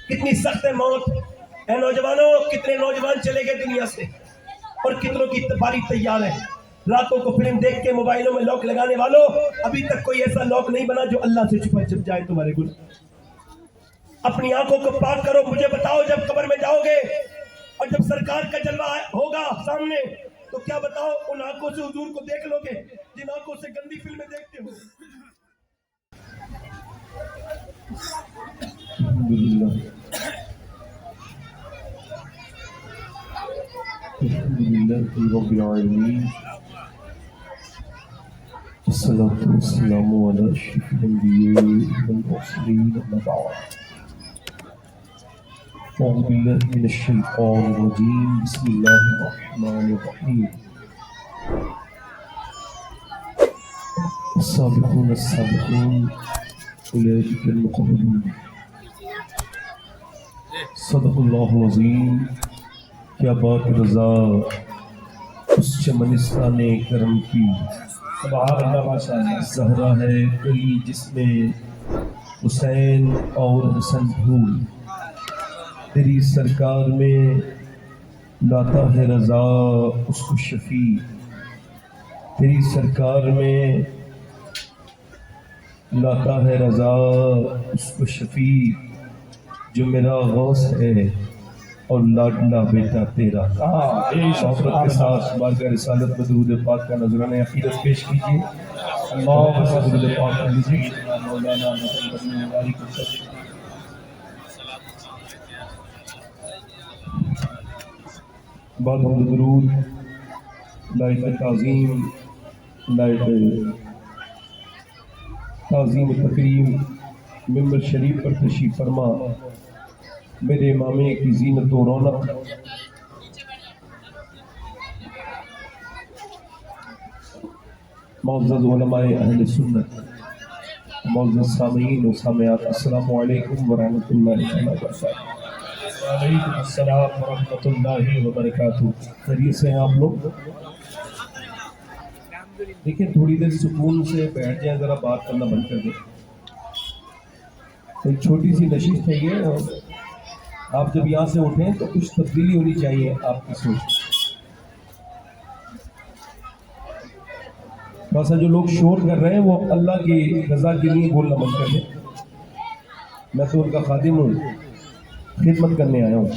کتنی سخت ہے موت. اے نوجوانوں، کتنے نوجوان چلے گئے دنیا سے اور کتنوں کی باری تیار ہے. راتوں کو فلم دیکھ کے موبائلوں میں لاک لگانے والوں، ابھی تک کوئی ایسا لاک نہیں بنا جو اللہ سے چھپ جائے تمہارے گناہ. اپنی آنکھوں کو پاک کرو. مجھے بتاؤ، جب قبر میں جاؤ گے اور جب سرکار کا جلوہ ہوگا سامنے، تو کیا بتاؤ ان آنکھوں سے حضور کو دیکھ لو گے جن آنکھوں سے گندی فلمیں دیکھتے ہو؟ الحمدللہ رب العالمین، والصلاة والسلام علی اشرف الانبیاء والمرسلین، اما بعد. اعوذ باللہ من الشیطان الرجیم، بسم اللہ الرحمن الرحیم. السابقون السابقون اولئک المقربون. صدق اللہ العظیم. کیا بات رضا اس چمنستان کرم کی سبحان اللہ ماشاء اللہ. زہرا ہے گلی جس میں حسین اور حسن پھول. تیری سرکار میں لاتا ہے رضا اس کو شفیع. تیری سرکار میں لاتا ہے رضا اس کو شفیع، جو میرا غوث ہے اور لاڈلا بیٹا تیرا. محبت کے ساتھ بارگاہ رسالت میں درود پاک کا نذرانہ عقیدت پیش کیجیے. اللہ سے درود پاک کر لیجیے. مولانا محمد بن مبارک وسلم. بعد حمد درود لائق تعظیم، لائق تعظیم و تکریم ممبر شریف پر تشریف فرما میرے امامے کی زینت و رونق معزز علماء اہل سنت، معزز سامعین و سامعات، السلام علیکم ورحمۃ اللہ وبرکاتہ. وعلیکم السلام ورحمۃ اللہ وبرکاتہ. خیریت سے ہیں آپ لوگ؟ دیکھیں تھوڑی دیر سکون سے بیٹھ جائیں، ذرا بات کرنا بند کر دیں. ایک چھوٹی سی نشست ہے یہ، اور آپ جب یہاں سے اٹھیں تو کچھ تبدیلی ہونی چاہیے آپ کی سوچ. تھوڑا سا جو لوگ شور کر رہے ہیں وہ اللہ کی رضا کے لیے بولنا بند کر دیں. میں تو ان کا خادم ہوں، خدمت کرنے آیا ہوں.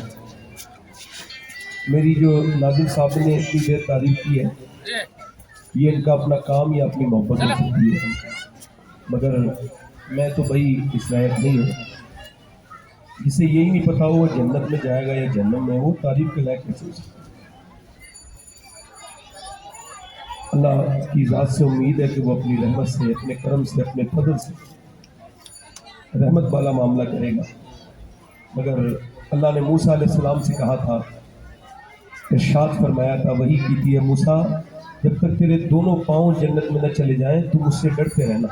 میری جو ناظم صاحب نے اتنی دیر تعریف کی ہے، یہ ان کا اپنا کام یا اپنی محبت ہو سکتی ہے، مگر میں تو بھائی اس لائق نہیں ہوں. جسے یہی نہیں پتا وہ جنت میں جائے گا یا جہنم میں، وہ تعریف کے لائق کیسے ہو سکتا. اللہ کی ذات سے امید ہے کہ وہ اپنی رحمت سے، اپنے کرم سے، اپنے فضل سے رحمت والا معاملہ کرے گا. مگر اللہ نے موسیٰ علیہ السلام سے کہا تھا، ارشاد فرمایا تھا، وحی کی تھی، موسیٰ جب تک تیرے دونوں پاؤں جنت میں نہ چلے جائیں تو مجھ سے ڈرتے رہنا.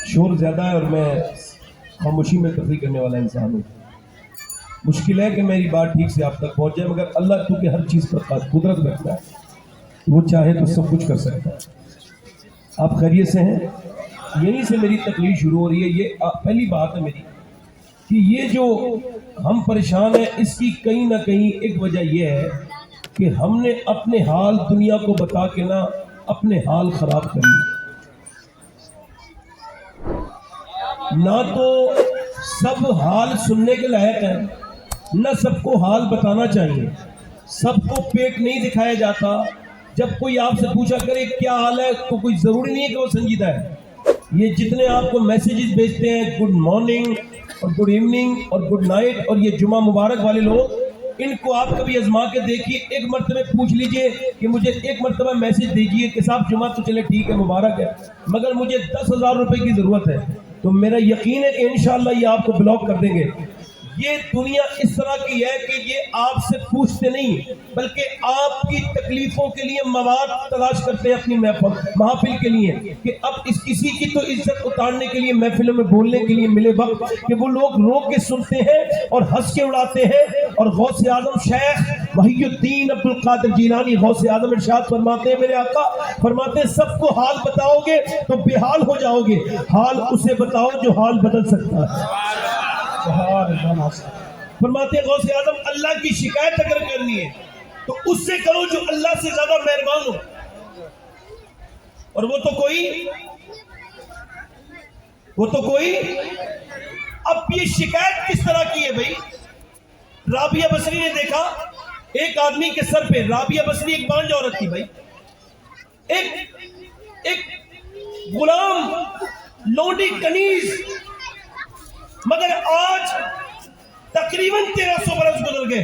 شور زیادہ ہے اور میں خاموشی میں تفریح کرنے والا انسان ہوں. مشکل ہے کہ میری بات ٹھیک سے آپ تک پہنچ جائے، مگر اللہ کیونکہ ہر چیز پر قدرت رکھتا ہے، وہ چاہے تو سب کچھ کر سکتا ہے. آپ خیریت سے ہیں؟ یہیں سے میری تکلیف شروع ہو رہی ہے. یہ پہلی بات ہے میری کہ یہ جو ہم پریشان ہیں، اس کی کہیں نہ کہیں ایک وجہ یہ ہے کہ ہم نے اپنے حال دنیا کو بتا کے نہ اپنے حال خراب کر لیے. نہ تو سب حال سننے کے لائق ہیں، نہ سب کو حال بتانا چاہیے. سب کو پیٹ نہیں دکھایا جاتا. جب کوئی آپ سے پوچھا کرے کیا حال ہے تو کوئی ضروری نہیں ہے کہ وہ سنجیدہ ہے. یہ جتنے آپ کو میسیجز بھیجتے ہیں گڈ مارننگ اور گڈ ایوننگ اور گڈ نائٹ اور یہ جمعہ مبارک والے لوگ، ان کو آپ کبھی آزما کے دیکھیے. ایک مرتبہ پوچھ لیجئے کہ مجھے ایک مرتبہ میسیج دیجئے کہ صاحب جمعہ تو چلے ٹھیک ہے مبارک ہے، مگر مجھے 10,000 روپے کی ضرورت ہے، تو میرا یقین ہے کہ انشاءاللہ یہ آپ کو بلاک کر دیں گے. یہ دنیا اس طرح کی ہے کہ یہ آپ سے پوچھتے نہیں بلکہ آپ کی تکلیفوں کے لیے مواد تلاش کرتے ہیں اپنی محافل کے لیے کہ اب اس کسی کی تو عزت اتارنے کے لیے محفلوں میں بولنے کے لیے ملے وقت کہ وہ لوگ رو کے سنتے ہیں اور ہنس کے اڑاتے ہیں. اور غوث اعظم شیخ محی الدین عبد القادر جیلانی غوث اعظم ارشاد فرماتے ہیں، میرے آقا فرماتے ہیں سب کو حال بتاؤ گے تو بے حال ہو جاؤ گے، حال اسے بتاؤ جو حال بدل سکتا ہے. فرماتے ہیں غوث اعظم اللہ کی شکایت اگر کرنی ہے تو اس سے کرو جو اللہ سے زیادہ مہربان ہو، اور وہ تو کوئی اب یہ شکایت کس طرح کی ہے بھائی؟ رابعہ بصری نے دیکھا ایک آدمی کے سر پہ، رابعہ بصری ایک بانجھ عورت تھی بھائی، ایک غلام لونڈی کنیز، مگر آج تقریباً 1300 برس گزر گئے،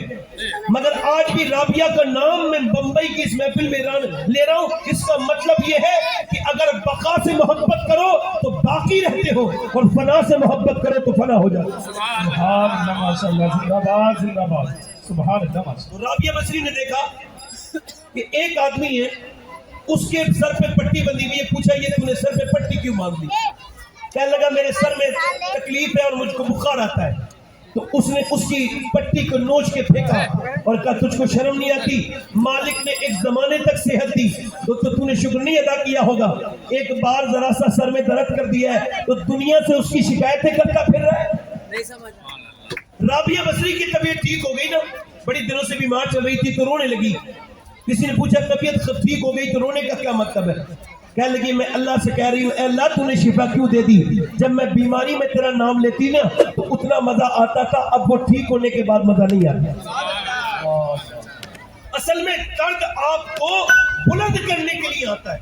مگر آج بھی رابعہ کا نام میں بمبئی کی اس محفل میں لے رہا ہوں. اس کا مطلب یہ ہے کہ اگر بقا سے محبت کرو تو باقی رہتے ہو، اور فنا سے محبت کرو تو فنا ہو جاؤ. سبحان اللہ ماشاءاللہ، زندہ باد زندہ باد، سبحان اللہ ماشاءاللہ. رابعہ بصری نے دیکھا کہ ایک آدمی ہے اس کے سر پہ پٹی بندھی ہوئی ہے، پوچھا یہ تو نے سر پہ پٹی کیوں باندھ دی؟ کہنے لگا میرے سر میں تکلیف ہے اور مجھ کو بخار آتا ہے. تو اس نے اس کی پٹی کو نوچ کے پھینکا اور کہا تجھ کو شرم نہیں آتی؟ مالک نے ایک زمانے تک صحت دی تو نے شکر نہیں ادا کیا ہوگا، ایک بار ذرا سا سر میں درد کر دیا ہے تو دنیا سے اس کی شکایتیں کرتا پھر رہا ہے. رابعہ بصری کی طبیعت ٹھیک ہو گئی نا، بڑی دنوں سے بیمار چل رہی تھی تو رونے لگی. کسی نے پوچھا طبیعت ٹھیک ہو گئی تو رونے کا کیا مطلب ہے؟ کہنے لگی میں اللہ سے کہہ رہی ہوں اے اللہ تو نے شفا کیوں دے دی؟ جب میں بیماری میں تیرا نام لیتی نا تو اتنا مزہ آتا تھا، اب وہ ٹھیک ہونے کے بعد مزہ نہیں آتا. اصل میں درد آپ کو بلند کرنے کے لیے آتا ہے،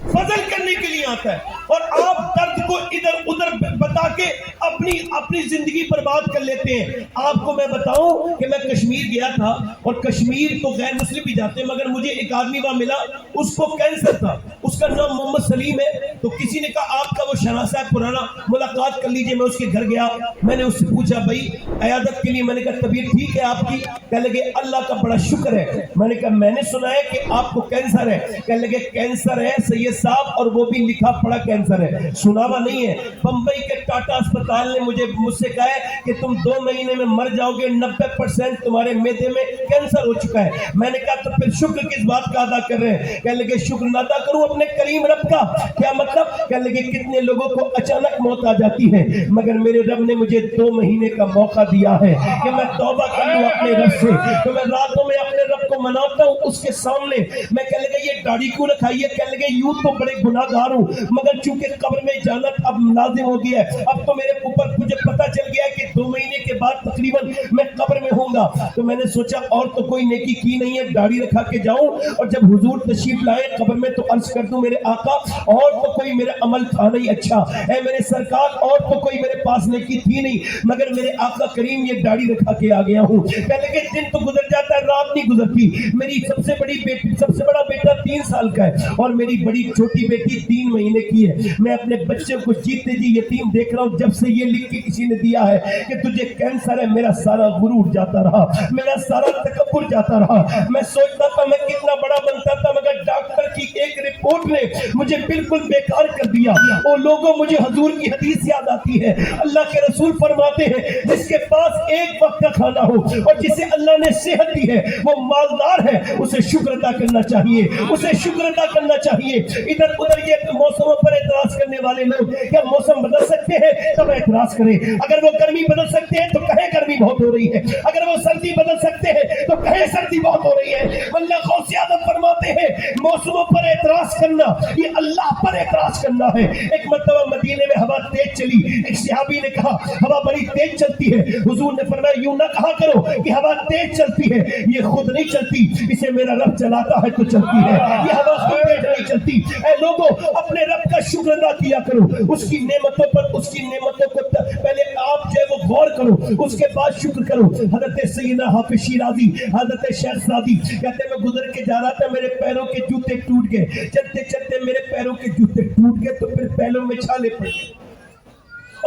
فضل کرنے کے لیے آتا ہے، اور آپ درد کو ادھر ادھر بتا کے اپنی زندگی برباد کر لیتے ہیں. آپ کو میں بتاؤں کہ میں کشمیر گیا تھا، اور کشمیر تو غیر مسلم بھی جاتے ہیں، مگر مجھے ایک آدمی وہاں ملا اس کو کینسر تھا، اس کا نام محمد سلیم ہے. تو کسی نے کہا آپ کا وہ شناسہ ہے پرانا، ملاقات کر لیجئے. میں اس کے گھر گیا، میں نے اس سے پوچھا بھائی عیادت کے لیے، میں نے کہا طبیعت ٹھیک ہے آپ کی؟ کہنے لگے اللہ کا بڑا شکر ہے. میں نے کہا میں نے سنا ہے کہ آپ کو کینسر ہے. کہنے لگے کینسر ہے سید صاحب، اور وہ بھی لکھا پڑا کینسر ہے، سنا ہوا نہیں ہے. بمبئی کے ٹاٹا اسپتال نے مجھ سے کہا ہے کہ تم 2 مہینے میں مر جاؤ گے، 90% تمہارے معدے میں کینسر ہو چکا ہے. میں نے کہا تو پھر شکر کس بات کا ادا کر رہے ہیں؟ کہنے لگے شکر نہ ادا کروں اپنے کریم رب کا؟ کیا مطلب؟ کہنے لگے کتنے لوگوں کو اچانک موت آ جاتی ہے، مگر میرے رب نے مجھے 2 مہینے کا موقع دیا ہے کہ میں توبہ کر لوں اپنے رب سے. تو میں راتوں میں اپنے رب کو مناتا ہوں اس کے سامنے. میں کہنے لگے یہ داڑھی کیوں رکھائی ہے؟ کہنے لگے یوں تو بڑے گناہ گار ہوں، مگر چونکہ قبر میں جانا اب لازم ہو گیا ہے، اب تو میرے اوپر مجھے پتا چل گیا ہے کہ 2 مہینے کے بعد تقریباً میں قبر میں ہوں گا. تو میں نے سوچا اور تو کوئی نیکی کی نہیں ہے، داڑھی رکھا کے جاؤں، اور جب حضور تشریف لائے قبر میں تو عرض کر دوں میرے آقا اور تو کوئی میرا عمل تھا نہیں اچھا، اے میرے سرکار اور تو کوئی میرے پاس نیکی تھی نہیں، مگر میرے آقا کریم یہ داڑھی رکھا کے آ گیا ہوں. پہلے کہ دن تو گزر جاتا ہے، رات نہیں گزرتی. میری سب سے بڑا بیٹا 3 سال کا ہے اور میری بڑی چھوٹی بیٹی 3 مہینے کی ہے. میں اپنے بچے کو جیتے جی یتیم دیکھ رہا ہوں. جب سے یہ لکھ کے کسی نے دیا ہے کہ تجھے کینسر ہے، میرا سارا غرور جاتا رہا، میرا سارا تکبر جاتا رہا. میں سوچتا تھا میں کتنا بڑا بنتا تھا، مگر ڈاکٹر کی ایک رپورٹ نے مجھے بالکل بیکار کر دیا. وہ لوگوں مجھے حضور کی حدیث یاد آتی ہے، اللہ کے رسول فرماتے ہیں جس کے پاس ایک وقت کا کھانا ہو اور جسے اللہ نے صحت دی ہے وہ مالدار ہے، اسے شکر ادا کرنا چاہیے، اسے شکر ادا کرنا چاہیے. ادھر ادھر یہ موسموں پر اعتراض کرنے والے لوگ کیا موسم بدل سکتے ہیں؟ تب اعتراض کریں. اگر وہ گرمی بدل سکتے ہیں تو کہیں گرمی بہت ہو رہی ہے، اگر وہ سردی بدل سکتے ہیں تو کہیں سردی بہت ہو رہی ہے. اللہ غوث اعظم فرماتے ہیں موسموں پر اعتراض کرنا یہ اللہ پر اعتراض کرنا ہے. ایک مرتبہ مدینے میں ہوا تیز چلی، ایک صحابی نے کہا ہوا بڑی تیز چلتی ہے. حضور نے فرمایا یوں نہ کہا کرو کہ ہوا تیز چلتی ہے، یہ خود نہیں چلتی، اسے میرا رب چلاتا ہے تو چلتی ہے، یہ ہوا خود تیز نہیں چلتی. اے لوگوں اپنے رب کا شکر ادا کیا کرو، اس کی نعمتوں پر، اس کی نعمتوں کو پہلے آپ جو ہے وہ غور کرو، اس کے بعد شکر کرو. حضرت سیدنا حافظ شیرازی، حضرت شیخ سعدی کہتے ہیں میں گزر کے جا رہا تھا، میرے پیروں کے جوتے ٹوٹ گئے، چلتے چلتے میرے پیروں کے جوتے ٹوٹ گئے تو پھر پیروں میں چھالے پڑ گئے.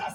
10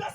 10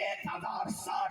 1060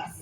10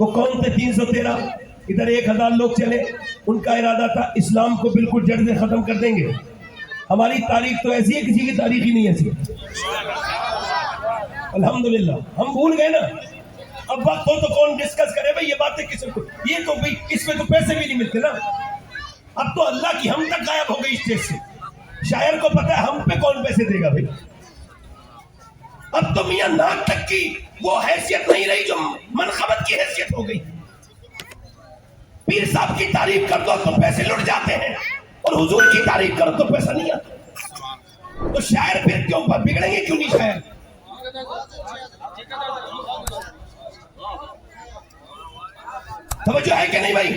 وہ کون تھے 313؟ ادھر 1000 لوگ چلے، ان کا ارادہ تھا اسلام کو بالکل جڑ سے ختم کر دیں گے۔ ہماری تاریخ تو ایسی ہے، کسی کی تاریخ ہی نہیں ایسی۔ الحمدللہ ہم بھول گئے نا، اب وقت ہو تو کون ڈسکس کرے بھائی یہ باتیں کسی کو، یہ تو بھائی اس میں تو پیسے بھی نہیں ملتے نا۔ اب تو اللہ کی ہم تک غائب ہو گئی اسٹیج سے، شاعر کو پتا ہے ہم پہ کون پیسے دے گا بھائی۔ اب تو میاں ناک تک کی وہ حیثیت نہیں رہی جو منقبت کی حیثیت ہو گئی۔ پیر صاحب کی تعریف کر دو تو پیسے لٹ جاتے ہیں، اور حضور کی تعریف کرو تو پیسہ نہیں آتا۔ تو شاعر پھر کیوں بگڑیں گے کیوں نہیں شاعر؟ توجہ ہے کہ نہیں بھائی؟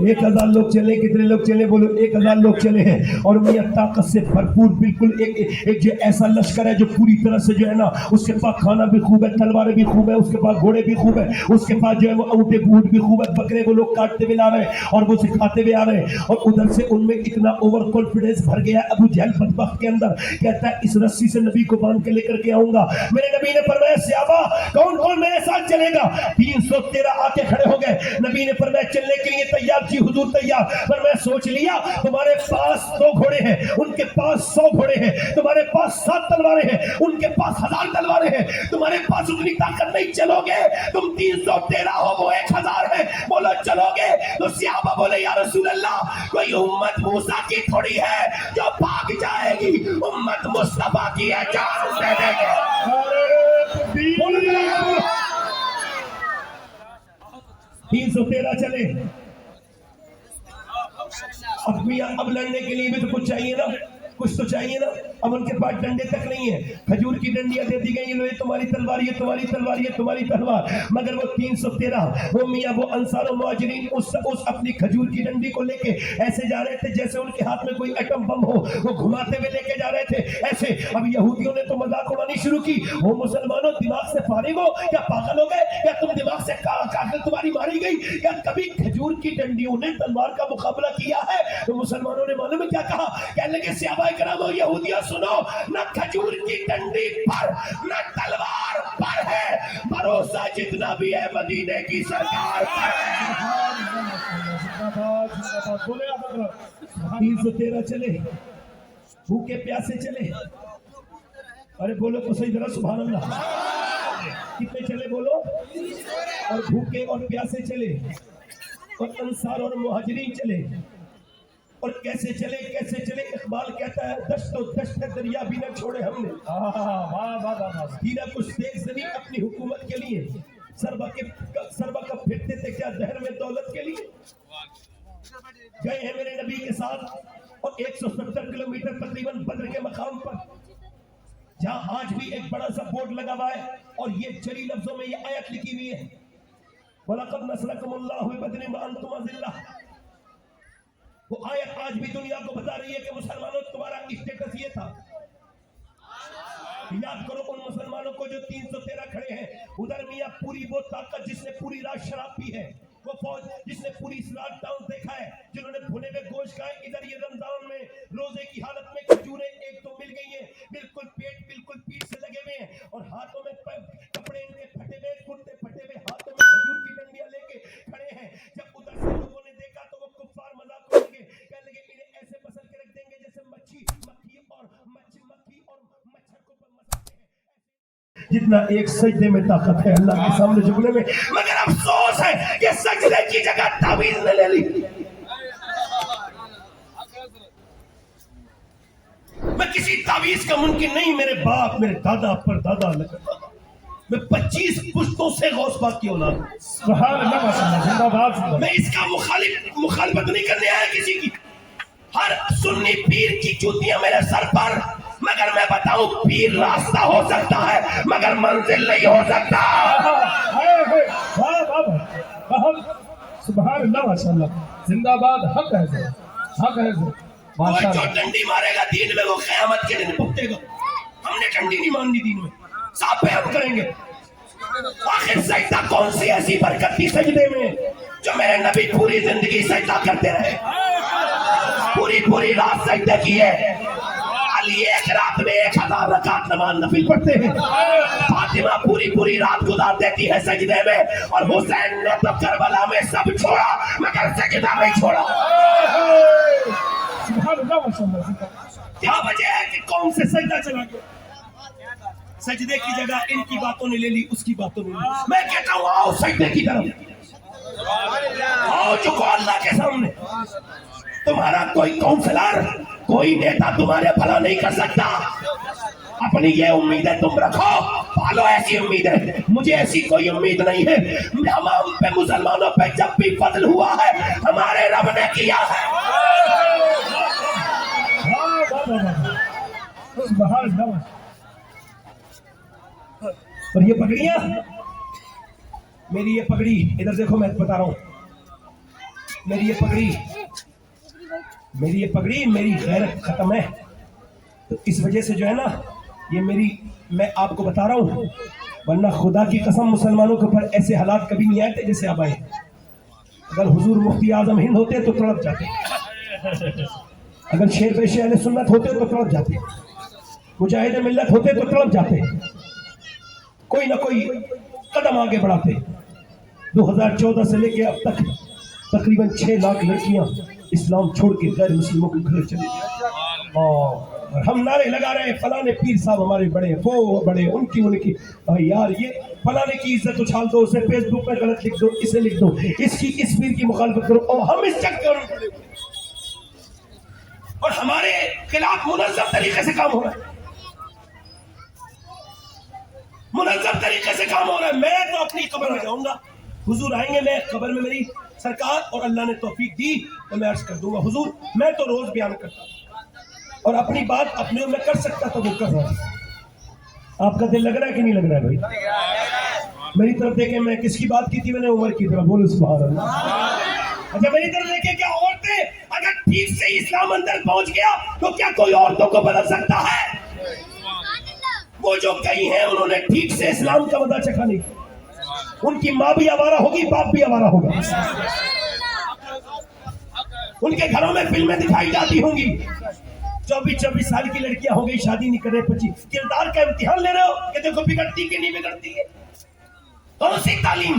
1000 لوگ چلے، کتنے لوگ چلے بولو؟ 1000 لوگ چلے ہیں، اور میاں طاقت سے بھرپور بالکل ایک جو ایسا لشکر ہے جو پوری طرح سے جو ہے نا، اس کے پاس کھانا بھی خوب ہے، تلواریں بھی خوب ہے، اس کے پاس گھوڑے بھی خوب ہے، اس کے پاس جو ہے وہ اونٹے اونٹ بھی خوب ہے، بکرے وہ لوگ کاٹتے ہوئے لا رہے ہیں اور وہ سکھاتے ہوئے آ رہے ہیں، اور ادھر سے ان میں اتنا اوور کانفیڈنس بھر گیا ابو جہل بدبخت کے اندر، کہتا ہے اس رسی سے نبی کو باندھ کے لے کر کے آؤں گا۔ میرے نبی نے فرمایا صحابہ کون کون میرے ساتھ چلے گا؟ 313 آ کے کھڑے ہو گئے۔ نبی نے فرمایا چلنے کے لیے تیار؟ جی حضور تیار۔ پر میں سوچ لیا تمہارے پاس 2 گھوڑے ہیں، ان کے پاس 100 گھوڑے ہیں، تمہارے پاس 7 تلواریں ہیں، ان کے پاس 1000 تلواریں ہیں، تمہارے پاس اتنی طاقت نہیں، چلو گے؟ تم 313 ہو، وہ 1000 ہے، بولو چلو گے؟ تو صحابہ بولے یا رسول اللہ کوئی امت موسیٰ کی تھوڑی ہے جو بھاگ جائے گی، امت مصطفیٰ کی ہے، جان دے دیں گے۔ 313 چلے۔ اب لڑنے کے لیے بھی تو کچھ چاہیے نا، کچھ تو چاہیے نا۔ اب ان کے پاس ڈنڈے تک نہیں ہیں، کھجور کی ڈنڈیاں دے دی گئی، یہ تمہاری تلوار، یہ تمہاری تلوار، یہ تمہاری تلوار۔ مگر وہ 313 وہ میاں وہ انصار و مہاجرین اس اپنی کھجور کی ڈنڈی کو لے کے ایسے جا رہے تھے جیسے ان کے ہاتھ میں کوئی ایٹم بم ہو، وہ گھماتے ہوئے لے کے جا رہے تھے ایسے۔ اب یہودیوں نے تو مذاق اڑانی شروع کی، وہ مسلمانوں دماغ سے فارغ ہو کیا؟ پاگل ہو گئے کیا؟ تم دماغ سے کاغذ تمہاری ماری گئی کیا؟ کبھی کھجور کی ڈنڈیوں نے تلوار کا مقابلہ کیا ہے؟ تو مسلمانوں نے معلوم ہے کیا کہا؟ کہنے لگے صحابہ کرام اور یہودیاں سنو، نہ کھجور کی ڈنڈی پر نہ تلوار پر ہے، بھروسہ جتنا بھی ہے مدینے کی سرکار پر ہے۔ 313 چلے، بھوکے پیاسے چلے، ارے بولو تو صحیح ذرا سبحان اللہ۔ کتنے چلے بولو؟ اور بھوکے اور پیاسے چلے، اور انصار اور مہاجرین چلے۔ اور کیسے چلے کیسے چلے؟ اقبال کہتا ہے دشت و دشت دریا بھی نہ چھوڑے ہم نے، ہیرا کچھ دیکھ زمین اپنی حکومت کے لیے، سربا کب پھرتے تھے کیا دہر میں دولت کے لیے؟ گئے ہیں میرے نبی کے ساتھ، اور 170 کلومیٹر تقریباً بدر کے مقام پر، جہاں آج بھی ایک بڑا سا بورڈ لگا ہوا ہے، اور یہ جری لفظوں میں یہ آیت لکھی ہوئی ہے، وَلَقَدْ نَصْرَكُمُ اللَّهُ بِبَدْرٍ وَأَنْتُمْ أَذِلَّةٌ۔ وہ آیت آج بھی دنیا کو بتا رہی ہے کہ مسلمانوں تمہارا اسٹیٹس یہ تھا۔ یاد کرو ان مسلمانوں کو جو 313 کھڑے ہیں، ادھر میاں پوری وہ طاقت جس نے پوری رات شراب پی ہے، وہ فوج جس نے پوری لاک ڈاؤن دیکھا ہے، جنہوں نے بھنے ہوئے گوشت کھائے، ادھر یہ رمضان میں روزے کی حالت میں کھجوریں ایک تو مل گئی ہیں، بالکل پیٹ سے لگے ہوئے ہیں، اور ہاتھوں میں کپڑے ان کے پھٹے ہوئے، کرتے پھٹے ہوئے، ہاتھوں میں کھجور کی ڈنڈیاں لے کے کھڑے ہیں۔ جب ادھر سے لوگوں نے دیکھا تو وہ کفار مذاق اڑائیں گے، کہنے لگے انہیں ایسے پسل کے رکھ دیں گے جیسے مکھی اور مچھر کو مسلتے ہیں، جتنا ایک سجدے میں طاقت ہے اللہ کے سامنے جھکنے میں۔ مگر افسوس ہے کہ سجدے کی جگہ تعویذ نے لے لی۔ میں کسی تعویذ کا منکر نہیں، میرے باپ میرے دادا پر دادا لگا، میں 25 پشتوں سے غوث پاک کی اولاد ہوں۔ سبحان اللہ، میں اس کا مخالفت نہیں کرنے آیا کسی کی۔ ہر سنی پیر کی جوتیاں میرے سر پر، مگر میں بتاؤں پیر راستہ ہو سکتا ہے مگر منزل نہیں ہو سکتا۔ سبحان اللہ، ماشاء اللہ، زندہ باد، حق ہے سر، حق ہے سر، ماشاء جو اللہ۔ ڈنڈی مارے گا دین میں وہ قیامت کے دن بھگتے گا۔ ہم نے ڈنڈی نہیں ماننی دین میں، صاحب پہ ہم کریں گے۔ آخر سجدہ کون سی ایسی برکت تھی سجدے میں جو میرے نبی پوری زندگی سجدہ کرتے رہے، پوری رات سجدہ کیے۔ علی ایک رات میں 1000 رکعت نماز نفل پڑھتے ہیں، فاطمہ پوری پوری رات گزار دیتی ہے سجدے میں، اور حسین نے تو کربلا میں سب چھوڑا مگر سجدہ نہیں چھوڑا۔ سبحان اللہ ماشاء اللہ۔ کیا وجہ ہے کہ قوم سے سجدہ چلا گیا؟ سجدے کی جگہ ان کی باتوں نے لے لی، اس کی باتوں نے لے لی۔ میں کہتا ہوں آؤ سجدے کی طرف، آؤ جھکو اللہ کے سامنے۔ تمہارا کوئی کونسلر، کوئی نیتا تمہارے بھلا نہیں کر سکتا۔ اپنی یہ امیدیں تم رکھو، پالو ایسی امیدیں۔ مجھے ایسی کوئی امید نہیں ہے۔ ہم پہ مسلمانوں پہ جب بھی فضل ہوا ہے ہمارے رب نے کیا ہے۔ سبحان اللہ۔ اور یہ پگڑیاں، میری یہ پگڑی ادھر دیکھو، میں بتا رہا ہوں، میری یہ پگڑی میری غیرت ختم ہے، تو اس وجہ سے جو ہے نا یہ میری، میں آپ کو بتا رہا ہوں، ورنہ خدا کی قسم مسلمانوں کے اوپر ایسے حالات کبھی نہیں آئے تھے جیسے اب آئے۔ اگر حضور مفتی اعظم ہند ہوتے تو تڑپ جاتے، اگر شیر پیش اہل سنت ہوتے تو تڑپ جاتے، مجاہد ملت ہوتے تو تڑپ جاتے، کوئی نہ کوئی قدم آگے بڑھاتے۔ 2014 سے لے کے اب تک تقریباً 6 لاکھ لڑکیاں اسلام چھوڑ کے غیر مسلموں کے گھر چلی گئی، اور ہم نعرے لگا رہے ہیں فلاں پیر صاحب ہمارے بڑے، وہ بڑے، ان کی بھائی یار یہ فلاں کی عزت اچھال دو، اسے فیس بک پہ غلط لکھ دو، اسے لکھ دو، اس پیر کی مخالفت کرو، اور ہم اس جگ کے اور ہمارے خلاف منظم طریقے سے کام ہو رہا ہے، منظم طریقے سے کام ہو رہا ہے۔ میں تو اپنی قبر میں جاؤں گا، حضور آئیں گے، میں قبر میں میری سرکار اور اللہ نے توفیق دی تو میں عرض کر دوں گا حضور میں تو روز بیان کرتا ہوں اور اپنی بات اپنے میں کر سکتا تو وہ کر رہا ہوں۔ آپ کا دل لگ رہا ہے کہ نہیں لگ رہا ہے بھائی؟ میری طرف دیکھیں، میں کس کی بات کی تھی؟ میں نے عمر کی طرف، بولو سبحان اللہ۔ اچھا میری طرف دیکھیں، کیا عورتیں اگر ٹھیک سے اسلام اندر پہنچ گیا تو کیا کوئی عورتوں کو بدل سکتا ہے؟ وہ جو کئی ہیں انہوں نے ٹھیک سے اسلام کا مزہ چکھا نہیں، ان کی ماں بھی آوارہ ہوگی، باپ بھی آوارہ ہوگا، ان کے گھروں میں فلمیں دکھائی جاتی ہوں گی، 24 سال کی لڑکیاں ہو گئی، شادی نہیں کر رہے، 25 کردار کا امتحان لے رہے ہو کہ دیکھو بگڑتی کہ نہیں بگڑتی ہے، کون سی تعلیم؟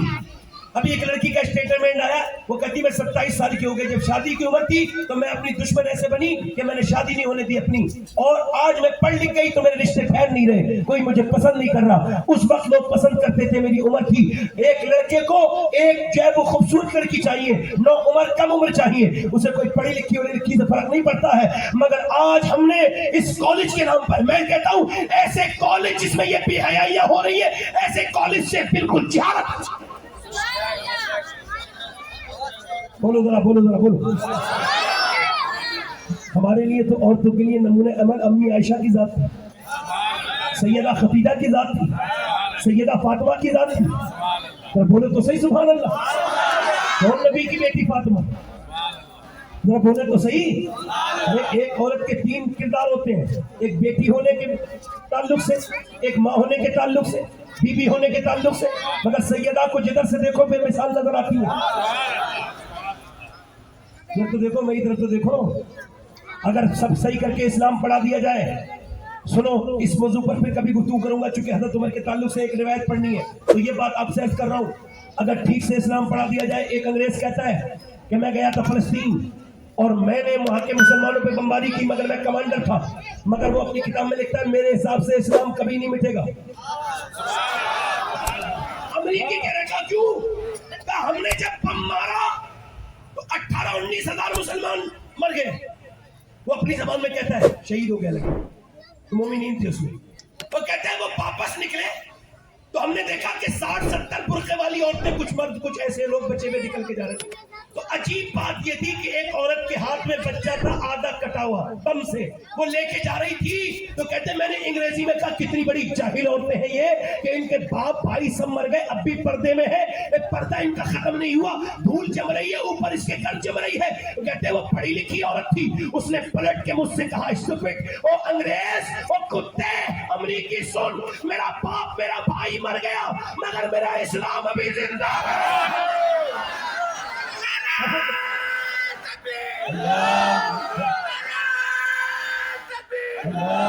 ابھی ایک لڑکی کا اسٹیٹمنٹ آیا، وہ کہتی میں 27 سال کی ہو گئی، جب شادی کی عمر تھی تو میں اپنی دشمن ایسے بنی کہ میں نے شادی نہیں ہونے دی اپنی، اور آج میں پڑھ لکھ گئی تو میرے رشتے ٹھہر نہیں رہے، کوئی مجھے پسند نہیں کر رہا۔ اس وقت لوگ پسند کرتے تھے، میری عمر تھی۔ ایک لڑکے کو ایک جو ہے وہ خوبصورت لڑکی چاہیے، نو عمر کم عمر چاہیے، اسے کوئی پڑھی لکھی اور لڑکی سے فرق نہیں پڑتا ہے۔ مگر آج ہم نے اس کالج کے نام پر، میں کہتا ہوں ایسے کالج جس میں یہ بے حیائیاں ہو رہی ہے، ایسے کالج سے بالکل جہالت۔ بولو ذرا، بولو ذرا، بولو۔ ہمارے لیے تو عورتوں کے لیے نمونہ عمل امی عائشہ کی ذات تھی، سیدہ خدیجہ کی ذات تھی، سیدہ فاطمہ کی ذات تھی، تو بولے تو صحیح سبحان اللہ۔ کون نبی کی بیٹی فاطمہ؟ ذرا بولے تو صحیح۔ ایک عورت کے 3 کردار ہوتے ہیں، ایک بیٹی ہونے کے تعلق سے، ایک ماں ہونے کے تعلق سے، بی بی ہونے کے تعلق سے، مگر سیدہ کو جدھر سے دیکھو بے مثال نظر آتی ہے۔ تو دیکھو میری طرف تو دیکھو، اگر سب صحیح کر کے اسلام پڑھا دیا جائے، سنو اس موضوع پر پھر کبھی گفتگو کروں گا، چونکہ حضرت عمر کے تعلق سے ایک روایت پڑھنی ہے، تو یہ بات آپ سے عرض کر رہا ہوں، اگر ٹھیک سے اسلام پڑھا دیا جائے۔ ایک انگریز کہتا ہے کہ میں گیا تھا فلسطین اور میں نے وہاں کے مسلمانوں پہ بمباری کی، مگر میں کمانڈر تھا، مگر وہ اپنی کتاب میں لکھتا ہے میرے حساب سے اسلام کبھی نہیں مٹے گا۔ امریکی کہہ رہا کیوں؟ ہم نے جب بم مارا تو 18-19 ہزار مسلمان مر گئے، وہ اپنی زبان میں کہتا ہے شہید ہو گیا، لیکن مومنین تھے اس میں، وہ کہتا ہے وہ واپس نکلے تو ہم نے دیکھا کہ 60-70 برقعے والی عورتیں، کچھ مرد کچھ ایسے لوگ بچے ہوئے نکل کے جا رہے تھے۔ تو عجیب بات یہ تھی کہ ایک عورت کے ہاتھ میں بچہ تھا آدھا کٹا ہوا بم سے، وہ لے کے جا رہی تھی، تو کہتے میں نے انگریزی میں کہا کتنی بڑی جاہل عورتیں ہیں یہ کہ ان کے باپ بھائی سب مر گئے، اب بھی پردے میں ہے، پردہ ان کا ختم نہیں ہوا، دھول جم رہی ہے اوپر اس کے گھر جم رہی ہے۔ کہتے وہ پڑھی لکھی عورت تھی، اس نے پلٹ کے مجھ سے کہا اسٹوپڈ، او انگریز، او کتے امریکی، سن میرا باپ میرا بھائی مر گیا مگر میرا اسلام ابھی زندہ ہے۔ اللہ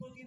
2-3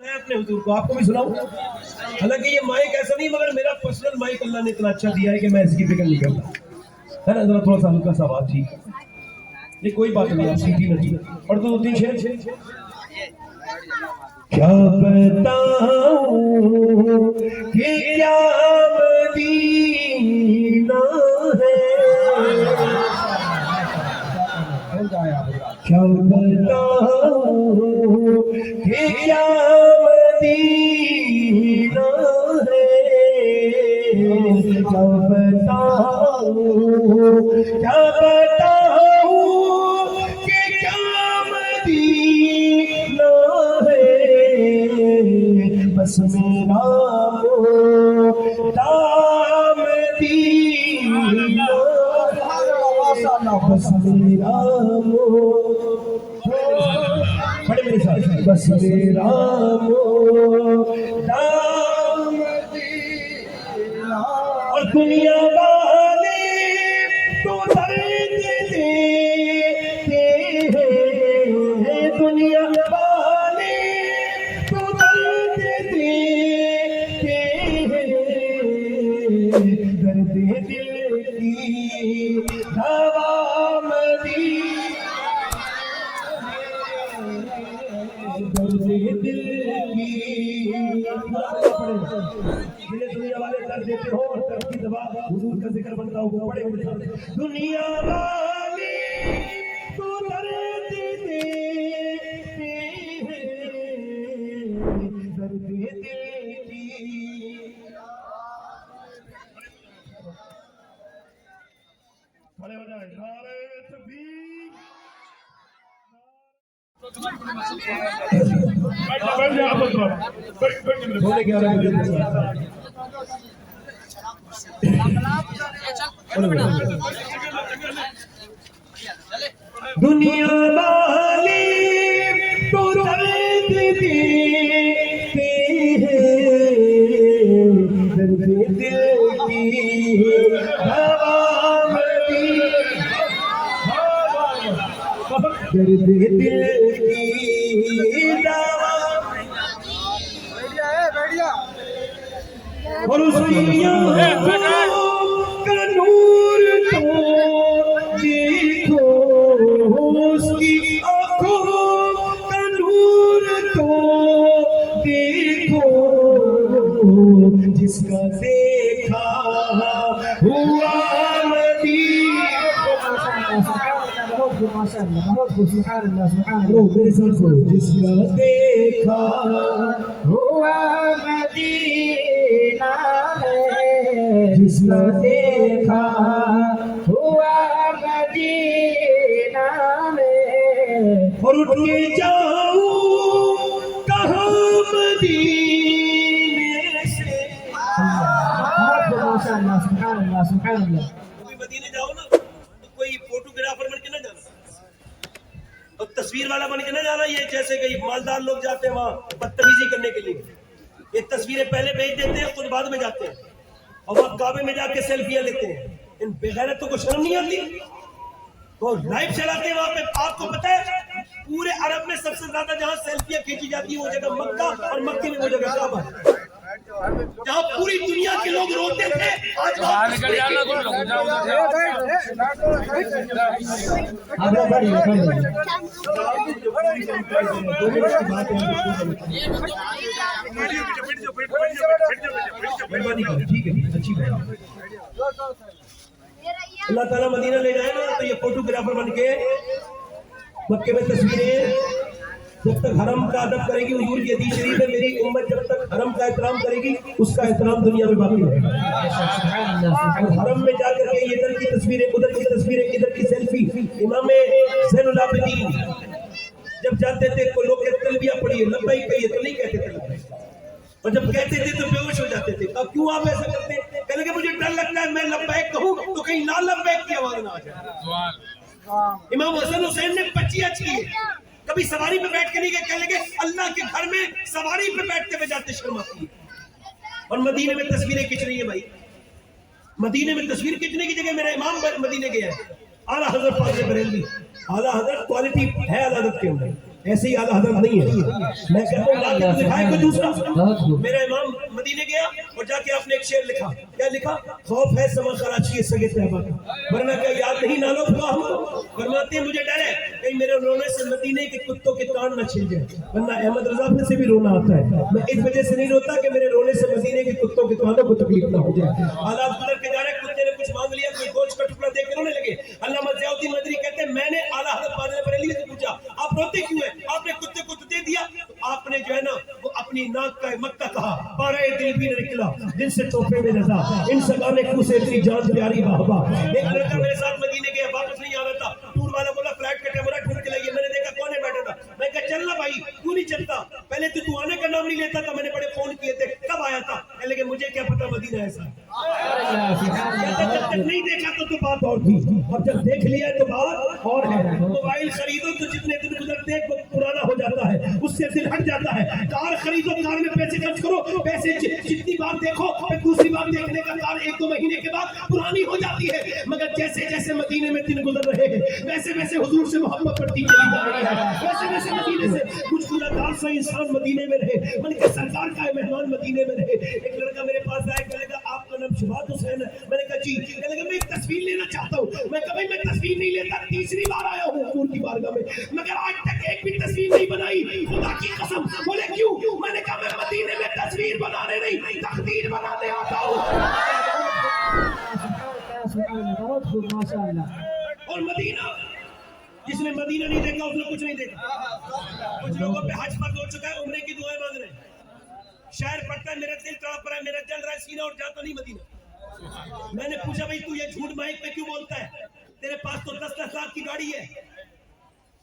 میں اپنے حضور کو آپ کو بھی سناؤں. حالانکہ یہ مائک ایسا نہیں مگر میرا پرسنل مائک اللہ نے اتنا اچھا دیا ہے کہ میں اس کی فکر نہیں کرتا ہے نا. ذرا تھوڑا سا ہلکا سا بات ٹھیک ہے نہیں کوئی بات نہیں آپ سیدھی نہ ٹھیک اور دو تین شعر. کیا بتاؤں کہ کیا مدینہ ہے, کیا بتاؤں کہ کیا مدینہ ہے, کیا بتاؤں کیا بتاؤں کہ کیا مدینہ ہے, بس میرا دام مدینہ, بس میرا بڑے میرے ساتھ, بس میرا دام مدینہ. اور دنیا والے تو درد دیتے ہیں, دنیا والے تو درد دیتے ہیں, درد دل کی دوا درد دل کی جنہیں دنیا والے درد دیتے ہو اور درد کی دوا حضور کا ذکر بنتا ہو بڑے بڑے. دنیا والے تو درد دیتے ہیں, درد دل کی بڑے ہو جائے نعرے تکبیر. بولے 11 بجے دنیا والے تو درد دیتے ہیں, درد دل کی دوا درد دل کی دوا اور اس کی آنکھوں کا نور تو دیکھو, اس کی آنکھوں کا نور تو دیکھو, جس کا دیکھا ہوا مدینہ. سبحان اللہ سبحان اللہ, جس کا دیکھا ہوا مدینہ ہے, جس کا دیکھا ہوا مدینہ میں, اور اٹھ کے جاؤں کہاں مدینے سے. سبحان اللہ سبحان اللہ. مدینے جاؤ نا تو کوئی فوٹوگرافر بن کے نہ جانا اور تصویر والا بن کے نہ جانا, یہ جیسے کہ مالدار لوگ جاتے ہیں وہاں بدتمیزی کرنے کے لیے, یہ تصویریں پہلے بھیج دیتے ہیں خود بعد میں جاتے ہیں اور وہاں کعبے میں جا کے سیلفیاں لیتے ہیں. ان بغیرتوں کو شرم نہیں آتی؟ تو لائیو چلاتے ہیں وہاں پہ. آپ کو پتہ ہے پورے عرب میں سب سے زیادہ جہاں سیلفیاں کھینچی جاتی ہیں وہ جگہ مکہ, اور مکے میں وہ جگہ کعبہ, جہاں پوری دنیا کے لوگ روتے تھے. آج اللہ تعالیٰ مدینہ لے جائے نا تو یہ فوٹوگرافر بن کے مکے میں تصویریں, جب تک حرم کا ادب کرے گی, حضور کی حدیث شریف ہے میری امت جب تک حرم کا احترام کرے گی اس کا احترام دنیا میں باقی رہے گا. حرم میں جا کر کے ادھر کی تصویریں, ادھر کی تصویریں, ادھر کی سیلفی. امام زین العابدین جب جاتے تھے کوئی لوگ کہتے تلبیہ پڑھیے, لبیک کہیے تو نہیں کہتے تھے لبیک, اور جب کہتے تھے تو بے ہوش ہو جاتے تھے. اب کیوں آپ ایسا کرتے ہیں؟ کہنے کہ مجھے ڈر لگتا ہے میں لبیک کہوں تو کہیں لا لبیک کی آواز نہ آ جائے. امام حسن حسین نے بچیاں کی ہے, کبھی سواری پہ بیٹھ کے نہیں گئے, کہنے لگے اللہ کے گھر میں سواری پہ بیٹھتے ہوئے جاتے شرم آتی ہے. اور مدینے میں تصویریں کھینچ رہی ہیں بھائی, مدینے میں تصویر کھینچنے کی جگہ میرا امام مدینے گیا ہے, اعلیٰ حضرت فاضل بریلوی. اعلیٰ حضرت کوالٹی ہے اعلیٰ حضرت کے اندر, ایسے ہی اعلیٰ حضرت نہیں ہے. میں کہتا ہوں لا کے تو دکھائے کوئی دوسرا. میرا امام مدینے گیا اور جا کے آپ نے ایک شعر لکھا. کیا لکھا؟ خوف ہے سما کراچی سگے طیبہ کا، ورنہ کیا یاد نہیں نالو خدا ہم کو. فرماتے ہیں مجھے ڈر ہے کہیں میرے رونے سے مدینے کے کتوں کے کان نہ چھل جائے، ورنہ احمد رضا اپنے سے بھی رونا آتا ہے. میں اس وجہ سے نہیں روتا کہ میرے رونے سے مدینے کے کتوں کے کانوں کو تکلیف نہ ہو جائے. حالات گزر کے جا رہے، کتے نے کچھ مانگ لیا، کوئی گوشت کا ٹکڑا دے کے رونے لگے. علامہ ضیاء الدین مدنی کہتے ہیں میں نے اعلیٰ حضرت فاضل بریلوی سے پوچھا آپ روتے کیوں ہیں؟ آپ نے کتے کو دے دیا. آپ نے جو ہے نا وہ اپنی ناک کا مکہ کہا، بارے دل بھی نہ نکلا جن سے تحفے میں رضا، ان سگانے کو سے اتنی جان پیاری بہبا. ایک لڑکا میرے ساتھ مدینے گیا، واپس نہیں آ رہا تھا. ٹور والا بولا فلائٹ کا ٹائم ہو رہا ہے، ڈھونڈ کے لائیے. میں نے دیکھا کون ہے بیٹھا تھا. میں کہا چلنا بھائی، کیوں نہیں چلتا؟ پہلے تو آنے کا نام نہیں لیتا تھا، میں نے بڑے فون کیے تھے، کب آیا تھا؟ لیکن مجھے کیا پتا مدینہ ایسا ہے. جب تک نہیں دیکھا تو بات اور تھی، اور جب دیکھ لیا تو بات اور ہے. موبائل خریدو تو جتنے دن گزرتے ہیں پرانا ہو جاتا ہے، اس سے دل ہٹ جاتا ہے. کار خریدو، کار میں پیسے خرچ کرو، پیسے جتنی بار دیکھو پھر دوسری بار دیکھنے کا کار 1-2 مہینے کے بعد پرانی ہو جاتی ہے. مگر جیسے جیسے مدینے میں دن گزر رہے ہیں ویسے ویسے حضور سے محبت بڑھتی چلی جا رہی ہے. ویسے ویسے مدینے سے کچھ خدادار سا انسان مدینے میں رہے، بلکہ سرکار کا مہمان مدینے میں رہے. ایک لڑکا میرے پاس آیا، کہنے لگا آپ کا نام شبات حسین ہے. میں نے کہا جی. کہنے لگا میں ایک تصویر لینا چاہتا ہوں. میں کہا بھائی میں تصویر نہیں لیتا، تیسری بار آیا ہوں حضور کی بارگاہ میں، مگر آج تک ایک بھی تصویر نہیں بنائی. خدا کی قسم. بولے کیوں؟ میں نے کہا میں مدینے میں تصویر بنانے نہیں، تقدیر بنانے آتا ہوں. اور مدینہ، جس نے مدینہ نہیں دیکھا اس نے کچھ نہیں دیکھا. کچھ لوگوں پہ حج فرض ہو چکا ہے، عمرے کی دعائیں مانگ رہے ہیں. شاعر پڑھتا ہے میرا دل تڑپ رہا ہے، میرا جل رہا ہے سینہ اور جاتا نہیں مدینہ. میں نے پوچھا بھائی تو یہ جھوٹ مائک پہ کیوں بولتا ہے؟ تیرے پاس تو 10 لاکھ کی گاڑی ہے.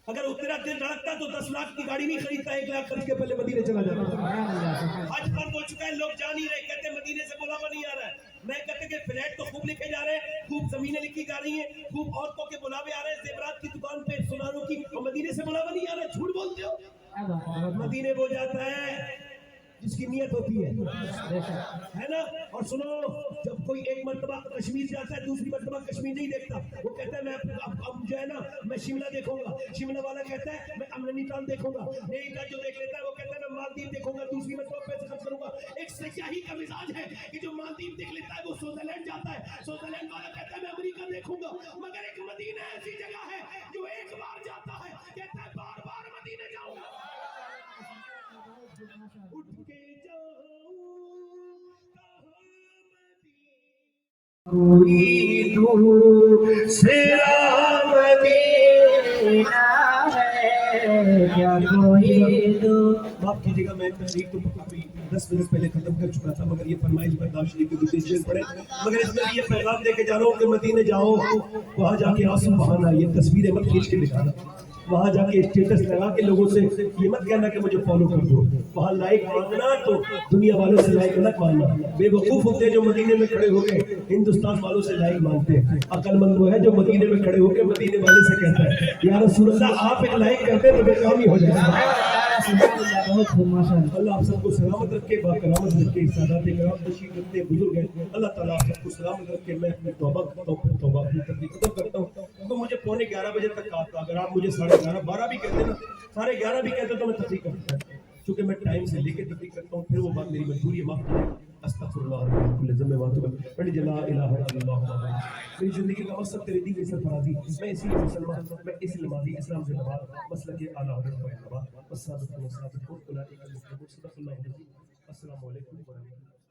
اگر وہ تیرا دل دھڑکتا تو 10 لاکھ کی گاڑی نہیں خریدتا، 1 لاکھ خرچ کے پہلے مدینے چلا جاتا. حج فرض ہو چکا ہے، لوگ جا نہیں رہے، کہتے مدینے سے بلاوا نہیں آ رہا ہے. میں کہتے کہ فلیٹ تو خوب لکھے جا رہے ہیں، خوب زمینیں لکھی جا رہی ہیں، خوب عورتوں کے بلاوے آ رہے ہیں زیورات کی دکان پہ سناروں کی، اور مدینے سے بلاوا نہیں آ رہا. جھوٹ بولتے ہو. مدینے وہ جاتا ہے جس کی نیت ہوتی ہے نا. اور سنو، جب کوئی ایک مرتبہ کشمیر جاتا ہے دوسری مرتبہ کشمیر نہیں دیکھتا. وہ کہتا ہے میں اب جو ہے نا میں شملہ دیکھوں گا. شملہ والا کہتا ہے میں نینی تال دیکھوں گا. نینی تال جو دیکھ لیتا ہے وہ کہتا ہے میں مالدیپ دیکھوں گا، دوسری مرتبہ پیسے خرچ کروں گا. ایک سیاحی کا مزاج ہے کہ جو مالدیپ دیکھ لیتا ہے وہ سوئٹزرلینڈ جاتا ہے. سوئٹزرلینڈ والا کہتا ہے میں امریکہ دیکھوں گا. مگر ایک مدینہ ایسی جگہ ہے جو ایک بار جاتا ہے کہتا ہے بار بار مدینے جاؤں گا. اٹھ کے کوئی دوسرا مدینہ ہے کیا کوئی دو. معاف کیجیے گا میں تقریر تو ابھی 10 منٹ پہلے ختم کر چکا تھا، مگر یہ فرمائش برداشت شریف کے دوسرے شعر پڑھے. مگر اس میں یہ پیغام دے کے جا رہا ہوں کہ مدینے جاؤ، وہاں جا کے آنسو بہانا، یہ تصویریں مت کھینچ کے دکھانا. وہاں جا کے اسٹیٹس لگا کے لوگوں سے یہ مت کہنا کہ مجھے فالو کر دو. وہاں لائک مانگنا تو دنیا والوں سے لائک الگ مانگنا. بے وقوف ہوتے ہیں جو مدینے میں کھڑے ہو کے ہندوستان والوں سے لائک مانگتے ہیں. عقل مند وہ ہے جو مدینے میں کھڑے ہو کے مدینے والے سے کہتا ہے یا رسول اللہ آپ ایک لائک کرتے تو بے کام ہی ہو جائے گا. اللہ آپ سب کو سلامت رکھے، باکرامت رکھے. سادات کرام تشریف رکھتے بزرگ ہیں، اللہ تعالیٰ آپ سب کو سلامت رکھے. میں اپنی توبہ کرتا ہوں، پھر توبہ اپنی تکلیف ختم کرتا ہوں. تو مجھے 11:15 بجے تک کہا تھا، اگر آپ مجھے 11:30 12 بھی کہتے نا، 11:30 بھی کہتے تو میں تفریح کرتا ہوں. چونکہ میں ٹائم سے لے کے تفریح کرتا ہوں، پھر وہ بات میری مجبوری ہے. معاف کیجیے. استغفر اللہ من کل ذنب واتوب الیہ. لا الہ الا اللہ. میری زندگی کا مقصد تیرے دین کی سرفرازی. میں اسی لیے مسلمان، میں اس علماء اسلام سے بعد مسلک اعلیٰ حضرت و اتباع والصادقین والصادقون اولئک المفلحون. صدق اللہ العظیم. السلام علیکم ورحمۃ اللہ.